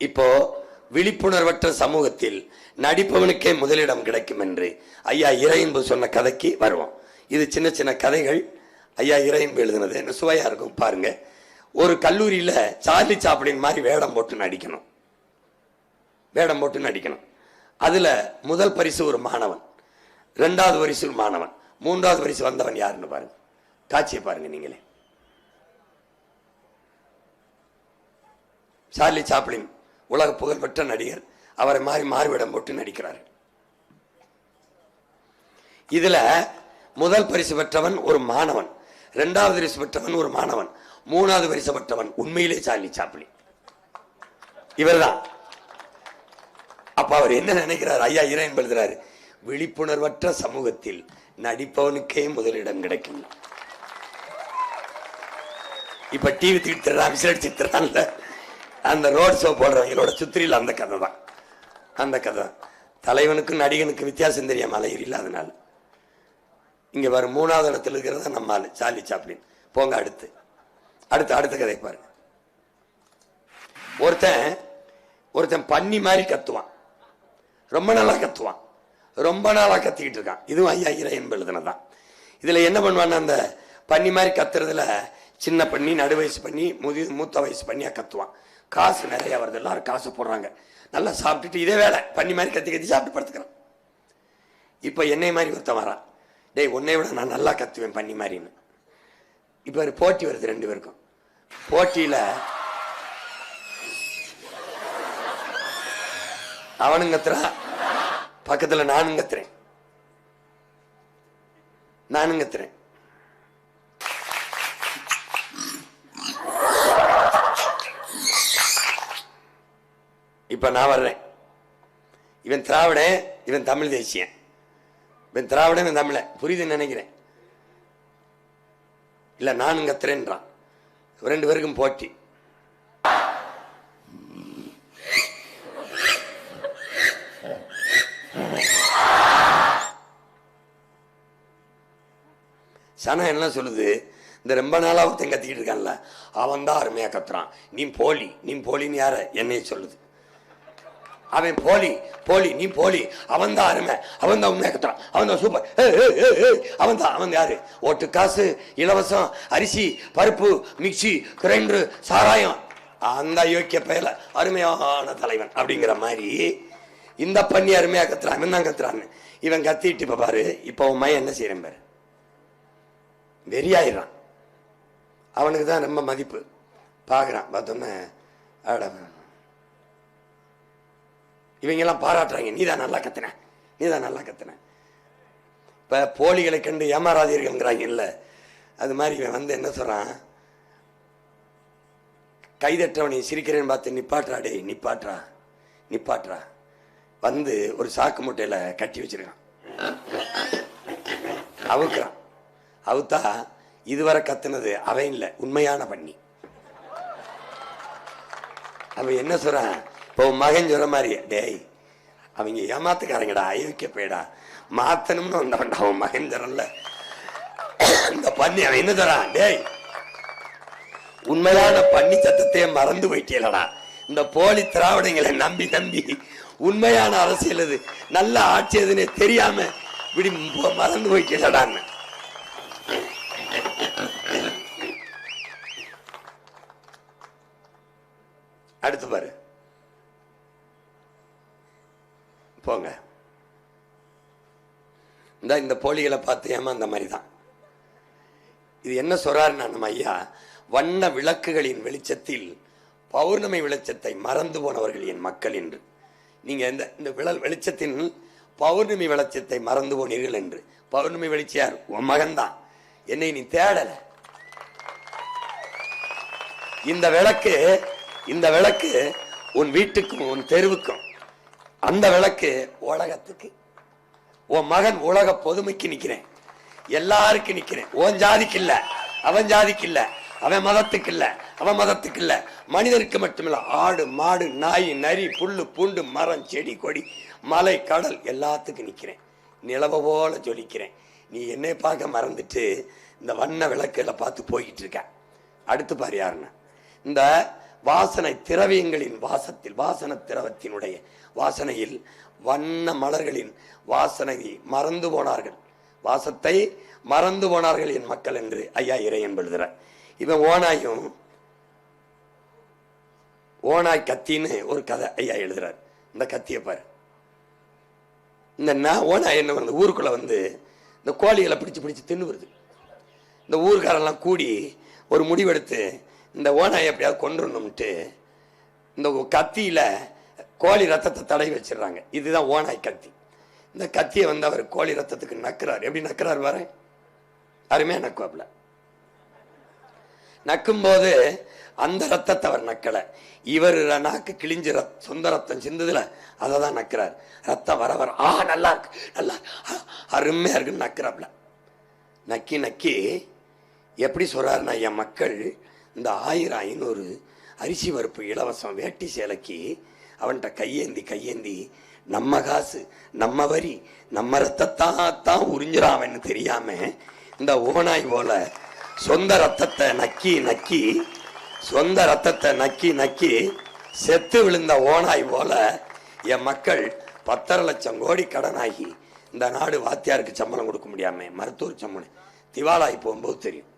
இப்போ விழிப்புணர்வற்ற சமூகத்தில் நடிப்பவனுக்கே முதலிடம் கிடைக்கும் என்று ஐயா இறையன்பு சொன்ன கதைக்கு வருவோம். இது சின்ன சின்ன கதைகள். ஐயா இறையன்பு எழுதுனது என்ன சுவையா இருக்கும் பாருங்க. ஒரு கல்லூரியில சார்லி சாப்ளின் மாதிரி வேடம் போட்டு நடிக்கணும். அதுல முதல் பரிசு ஒரு மாணவன், இரண்டாவது பரிசு ஒரு மாணவன், மூன்றாவது பரிசு வந்தவன் யாருன்னு பாருங்க. காட்சியை பாருங்க நீங்களே. சார்லி சாப்ளின் உலக புகழ்பெற்ற நடிகர். அவரை மாறி மாறுவிடம் போட்டு நடிக்கிறார். இதுல முதல் பரிசு பெற்றவன் ஒரு மாணவன், இரண்டாவது பரிசு பெற்றவன் ஒரு மாணவன், மூணாவது பரிசு பெற்றவன் உண்மையிலே சார்லி சாப்ளின் இவர்தான். அப்ப அவர் என்ன நினைக்கிறார்? ஐயா இறையன்பு எழுதுறாரு, விழிப்புணர்வற்ற சமூகத்தில் நடிப்பவனுக்கே முதலிடம் கிடைக்கும். இப்ப டிவி தீர்த்துறான், விசிலடிச்சு திறான்ல, அந்த ரோட் ஷோ போடுறவங்களோட சுத்திரியில் அந்த கதை தான். அந்த கதை தலைவனுக்கும் நடிகனுக்கும் வித்தியாசம் தெரியாம அலையிறீல. அதனால இங்க வரும் மூணாவது இடத்துல இருக்கிறதா நம்ம ஆளு சார்லி சாப்ளின். போங்க அடுத்த கதை பாருங்க. ஒருத்தன் பன்னி மாதிரி கத்துவான், ரொம்ப நாளா கத்திக்கிட்டு இருக்கான். இதுவும் ஐயா இறையன்பு எழுதுனதான். இதுல என்ன பண்ணுவான்னு, அந்த பன்னி மாதிரி கத்துறதுல சின்ன பண்ணி, நடு வயசு பண்ணி, மூத்த வயசு பண்ணியா கத்துவான். காசு நிறைய வருது, எல்லாரும் காசு போடுறாங்க, நல்லா சாப்பிட்டுட்டு இதே வேலை பண்ணி மாதிரி கத்தி சாப்பிட்டு படுத்துக்கிறான். இப்ப என்னை மாதிரி ஒருத்தன் வரான், டேய் உன்னை விட நான் நல்லா கத்துவேன் பண்ணி மாதிரின்னு. இப்ப ஒரு போட்டி வருது ரெண்டு பேருக்கும். போட்டியில அவனும் கத்துறான், பக்கத்துல நானும் கத்துறேன். இப்ப நான் வர்றேன். இவன் திராவிடன், இவன் தமிழ் தேசியன். இவன் திராவிடன், இவன் தமிழ. புரியுதுன்னு நினைக்கிறேன். இல்ல நானும் கத்துறேன்றான். ரெண்டு பேருக்கும் போட்டி. சனம் என்ன சொல்லுது? இந்த ரொம்ப நாளா ஒருத்தன் கத்திக்கிட்டு இருக்கான்ல, அவன் தான் அருமையா கத்துறான். நீ போலின்னு யார என்னைய சொல்லுது. அவன் போலி நீ போலி, அவன் தான் அருமை, அவன் தான் உண்மையா கத்துறான், அவன் தான் சூப்பர், அவன் யாரு? ஓட்டு காசு, இலவசம், அரிசி, பருப்பு, மிக்சி, கிரைண்டரு, சாராயம், அந்த யோக்கிய பெயர்ல அருமையான தலைவன் அப்படிங்கிற மாதிரி இந்த பண்ணி அருமையா கத்துறான், இவன் தான் கத்துறான்னு. இவன் கத்திட்டு இப்ப பாரு, இப்ப உன் மையம் என்ன செய்யறேன் பாரு, வெறியாயிடுறான். அவனுக்கு தான் ரொம்ப மதிப்பு. பார்க்குறான், பார்த்தோன்னே இவங்கெல்லாம் பாராட்டுறாங்க, நீதான் நல்லா கத்துன. இப்போ போலிகளை கண்டு ஏமாறாதீர்கள்ங்கிறாங்க இல்லை, அது மாதிரி இவன் வந்து என்ன சொல்றான், கைதற்றவனை சிரிக்கிறேன்னு பார்த்து நிப்பாட்றா வந்து ஒரு சாக்கு மூட்டையில கட்டி வச்சிருக்கான். அவுத்தா இதுவரை கத்துனது அவன் இல்லை, உண்மையான பண்ணி. அவன் என்ன சொல்றான், இப்போ மகன் சொல்ற மாதிரி, டேய் அவங்க ஏமாத்துக்காரங்கடா, அயோக்கிய போயடா, மாத்தணும்னு வந்தவன்டா அவன் மகன் சொல்றல இந்த பண்ணி. அவன் என்ன சொல்றான், டேய் உண்மையான பண்ணி சத்தத்தையே மறந்து போயிட்டேலடா, இந்த போலி திராவிடங்களை நம்பி உண்மையான அரசியல் அது நல்ல ஆட்சி எதுன்னு தெரியாம இப்படி மறந்து போயிட்டேலடான்னு. அடுத்து பாரு, போங்க. இந்த போலிகளை பார்த்து ஏமாந்த மாதிரி தான் இது. என்ன சொல்றாருன்னா நம்ம ஐயா, வண்ண விளக்குகளின் வெளிச்சத்தில் பௌர்ணமி வெளிச்சத்தை மறந்து போனவர்கள் என் மக்கள் என்று. நீங்க இந்த வெளிச்சத்தின் பௌர்ணமி வெளிச்சத்தை மறந்து போனீர்கள் என்று. பௌர்ணமி வெளிச்சியார் உன் மகன் தான், என்னை நீ தேடல. இந்த விளக்கு உன் வீட்டுக்கும் உன் தெருவுக்கும், அந்த விளக்கு உலகத்துக்கு. உன் மகன் உலக பொதுமைக்கு நிக்கிறேன், எல்லாருக்கும் நிக்கிறேன். உன் ஜாதிக்கு இல்ல, அவன் ஜாதிக்கு இல்ல, அவன் மதத்துக்கு இல்ல, அவன் மதத்துக்கு இல்ல, மனிதருக்கு மட்டுமில்ல, ஆடு மாடு நாய் நரி புல்லு பூண்டு மரம் செடி கொடி மலை கடல் எல்லாத்துக்கும் நிக்கிறேன். நிலவ போல ஜொலிக்கிறேன். நீ என்னை பார்க்க மறந்துட்டு இந்த வண்ண விளக்குகளை பார்த்து போய்கிட்டு இருக்க. அடுத்து பாரு யாருன்னா, இந்த வாசனை திரவியங்களின் வாசன திரவத்தினுடைய வாசனையில் வண்ண மலர்களின் வாசனை மறந்து போனார்கள், வாசத்தை மறந்து போனார்கள் என் மக்கள் என்று ஐயா இறையன் எழுதுறார். இவன் ஓனாய் கத்தின்னு ஒரு கதை ஐயா எழுதுறார். இந்த கத்தியை பாரு. இந்த ஓனாய் என்ன பண்ணுது, ஊருக்குள்ள இந்த கோழிகளை பிடிச்சு தின்னு வருது. இந்த ஊருக்காரெல்லாம் கூடி ஒரு முடிவெடுத்து இந்த ஓனாயை எப்படியாவது கொண்டுடணும்ட்டு இந்த கத்தியில கோழி ரத்தத்தை தடவி வச்சிடறாங்க. இதுதான் ஓனாய் கத்தி. இந்த கத்தியை அவர் கோழி ரத்தத்துக்கு நக்குறாரு. எப்படி நக்குறாரு பாரு, அருமையா நக்குவாப்ல. நக்கும்போது அந்த ரத்தத்தை அவர் நக்கல, இவர் நாக்கு கிழிஞ்சு சொந்த ரத்தம் சிந்ததுல அதை தான் நக்கிறார். ரத்தம் வர வர நல்லா இருக்கு, நல்லா அருமையா இருக்குன்னு நக்கிறாப்ல. நக்கி எப்படி சொல்றாருன்னா, என் மக்கள் இந்த 1000-500 அரிசி பருப்பு இலவசம் வேட்டி சேலைக்கு அவன்கிட்ட கையேந்தி நம்ம காசு நம்ம வரி நம்ம ரத்தத்தான் உறிஞ்சிராமன்னு தெரியாம இந்த ஓனாய் போல சொந்த ரத்தத்தை நக்கி செத்து விழுந்த ஓனாய் போல என் மக்கள் 10.5 லட்சம் கோடி கடனாகி இந்த நாடு வாத்தியாருக்கு சம்பளம் கொடுக்க முடியாம மருத்துவர் சம்பளம் திவாலாகி போகும்போது தெரியும்.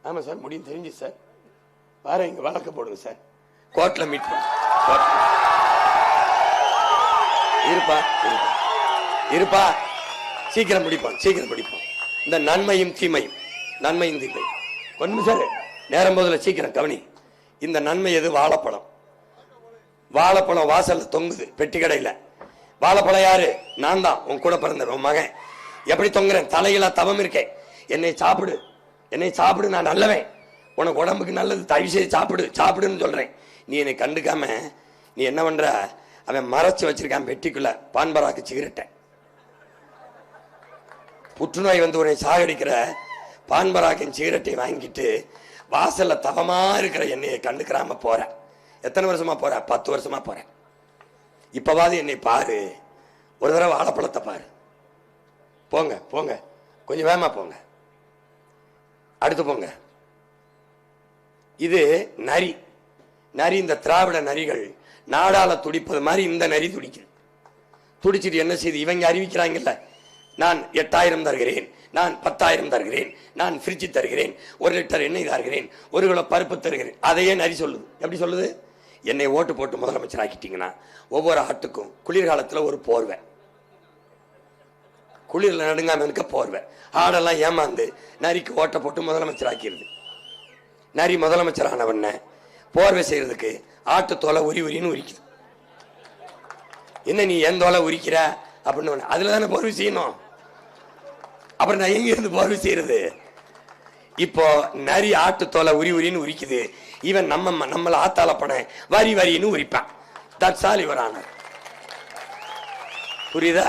ஆமா சார், முடியும், தெரிஞ்சு சார். வேற இங்க வழக்க போடுங்க சார், கோர்ட்ல மீட் பண்ண இருப்பா சீக்கிரம் முடிப்போம். இந்த நன்மையும் தீமையும் கொஞ்சம் சார் நேரம் போதுல சீக்கிரம் கவனி. இந்த நன்மை எது? வாழைப்பழம் வாசல்ல தொங்குது பெட்டி கடையில. வாழைப்பழம் யாரு? நான் தான், உன் கூட பிறந்த உன் மகன். எப்படி தொங்குறேன்? தலையில தவம் இருக்கேன். என்னை சாப்பிடு, நான் நல்லவன், உனக்கு உடம்புக்கு நல்லது, தயவு செய்து சாப்பிடுன்னு சொல்றேன். நீ என்னை கண்டுக்காம நீ என்ன பண்ற? அவன் மறைச்சு வச்சிருக்கான் பெட்டிக்குள்ள பான்பராக்கு சிகரெட்டை. புற்றுநோய் உன்னை சாகடிக்கிற பான்பராக்கின் சிகரெட்டை வாங்கிட்டு வாசல்ல தவமா இருக்கிற என்னையை கண்டுக்கிறாம போற. எத்தனை வருஷமா போற? 10 வருஷமா போற. இப்பவாது என்னை பாரு, ஒரு தடவை வாழைப்பழத்தை பாரு. போங்க கொஞ்சம் வேகமா போங்க, அடுத்து போங்க. இது நரி. இந்த திராவிட நரிகள் நாடால துடிப்பது மாதிரி இந்த நரி துடிக்குது. துடிச்சிட்டு என்ன செய்து இவங்க அறிவிக்கிறாங்கல்ல, நான் 8000 தருகிறேன், நான் 10,000 தருகிறேன், நான் ஃப்ரிட்ஜ் தருகிறேன், 1 லிட்டர் எண்ணெய் தருகிறேன், 1 கிலோ பருப்பு தருகிறேன். அதையே நரி சொல்லுது. எப்படி சொல்லுது? என்னை ஓட்டு போட்டு முதலமைச்சர் ஆக்கிட்டீங்கன்னா ஒவ்வொரு ஆட்டுக்கும் குளிர்காலத்தில் ஒரு போர்வை, குளிரில் நடுங்காம இருக்க போர்வை. ஆடெல்லாம் ஏமாந்து நரிக்கு ஓட்ட போட்டு முதலமைச்சர் ஆக்கிடுது. நரி முதலமைச்சர் ஆனவன போர்வை செய்யறதுக்கு ஆட்டு தோலை உரின்னு உரிக்குது. என்ன நீ என் தோலை உரிக்கிற அப்படின்னு, அதுல தானே போர்வை செய்யணும். அப்புறம் நான் எங்க இருந்து போர்வை செய்யறது? இப்போ நரி ஆட்டு தோலை உரின்னு உரிக்குது. இவன் நம்மள ஆத்தால பட வரின்னு உரிப்பான். தட்சால் இவரான. புரியுதா?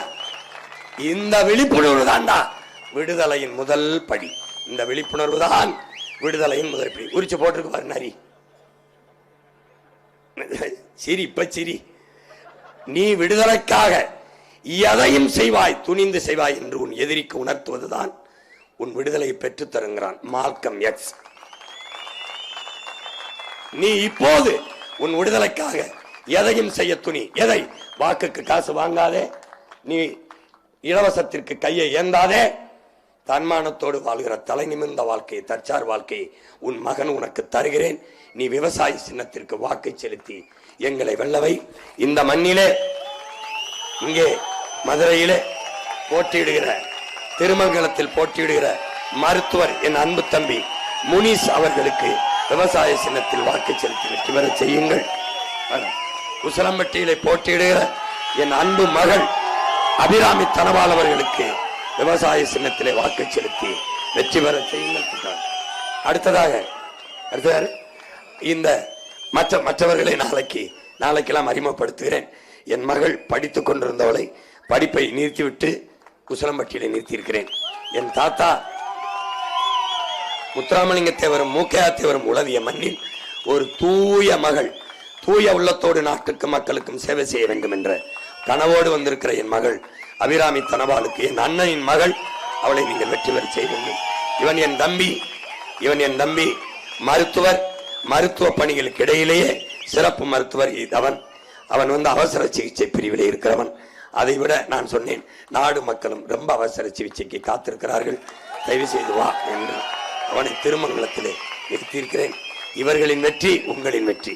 இந்த விழிப்புணர்வு தான்டா விடுதலையின் முதல் படி. இந்த விழிப்புணர்வு தான் விடுதலையின் முதல் படி. உரிச்சு போட்டிருக்கு பாரு நரி. சிரி. நீ விடுதலைக்காக எதையும் செய்வாய், துணிந்து செய்வாய் என்று உன் எதிரிக்கு உணர்த்துவதுதான் உன் விடுதலையை பெற்றுத் தருங்கிறான் மால்கம் எக்ஸ். நீ இப்போது உன் விடுதலைக்காக எதையும் செய்ய துணி. எதை? வாக்குக்கு காசு வாங்காதே, நீ இலவசத்திற்கு கையை ஏந்தாதே, தன்மானத்தோடு வாழ்கிற தலை நிமிர்ந்த வாழ்க்கையை, தற்சார் வாழ்க்கையை உன் மகன் உனக்கு தருகிறேன். நீ விவசாய சின்னத்திற்கு வாக்கை செலுத்தி எங்களை வெல்லவை. இந்த மண்ணிலே, இங்கே மதுரையிலே போட்டியிடுகிற, திருமங்கலத்தில் போட்டியிடுகிற மருத்துவர் என் அன்பு தம்பி முனிஸ் அவர்களுக்கு விவசாய சின்னத்தில் வாக்கு செலுத்தி வெற்றி பெற செய்யுங்கள். உசிலம்பட்டியிலே போட்டியிடுகிற என் அன்பு மகள் அபிராமி தனபால் அவர்களுக்கு விவசாய சின்னத்திலே வாக்கு செலுத்தி வெற்றி பெற செய்யுங்கள். அடுத்ததாக இந்த மற்றவர்களை நாளைக்கெல்லாம் அறிமுகப்படுத்துகிறேன். என் மகள் படித்துக் கொண்டிருந்தவளை படிப்பை நிறுத்திவிட்டு உசிலம்பட்டியிலே நிறுத்தியிருக்கிறேன். என் தாத்தா முத்துராமலிங்க தேவரும் மூக்கையா தேவரும் உலவிய மண்ணில் ஒரு தூய மகள், தூய உள்ளத்தோடு நாட்டுக்கும் மக்களுக்கும் சேவை செய்ய வேண்டும் என்ற கனவோடு வந்திருக்கிற என் மகள் அபிராமி தனபாலுக்கு, என் அண்ணனின் மகள், அவளை நீங்கள் வெற்றி பெற செய்ய வேண்டும். இவன் என் தம்பி மருத்துவர். மருத்துவ பணிகளுக்கு இடையிலேயே சிறப்பு மருத்துவர் அவன் அவசர சிகிச்சை பிரிவில் இருக்கிறவன். அதை விட நான் சொன்னேன், நாடு மக்களும் ரொம்ப அவசர சிகிச்சைக்கு காத்திருக்கிறார்கள், தயவு செய்து வா என்று அவனை திருமங்கலத்திலே நிறுத்தியிருக்கிறேன். இவர்களின் வெற்றி உங்களின் வெற்றி,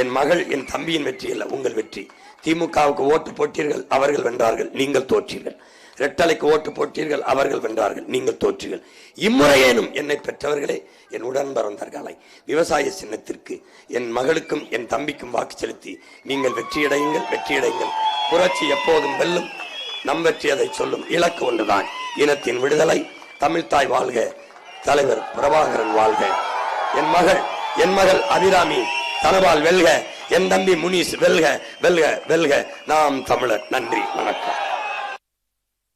என் மகள் என் தம்பியின் வெற்றி அல்ல, உங்கள் வெற்றி. திமுகவுக்கு ஓட்டு போட்டீர்கள், அவர்கள் வென்றார்கள், நீங்கள் தோற்றீர்கள். ரெட்டலைக்கு ஓட்டு போட்டீர்கள், அவர்கள் வென்றார்கள், நீங்கள் தோற்றீர்கள். இம்முறையேனும் என்னை பெற்றவர்களே என் உடன் பிறந்தார்களை விவசாய சின்னத்திற்கு என் மகளுக்கும் என் தம்பிக்கும் வாக்கு செலுத்தி நீங்கள் வெற்றியடையுங்கள், வெற்றியடையுங்கள். புரட்சி எப்போதும் வெல்லும், நம் வெற்றி அதை சொல்லும். இலக்கு ஒன்றுதான், இனத்தின் விடுதலை. தமிழ்தாய் வாழ்க, தலைவர் பிரபாகரன் வாழ்க. என் மகள் அபிராமி தனபால் வெல்க, என் தம்பி முனிஸ் வெல்க, வெல்க, வெல்க. நாம் தமிழர். நன்றி, வணக்கம்.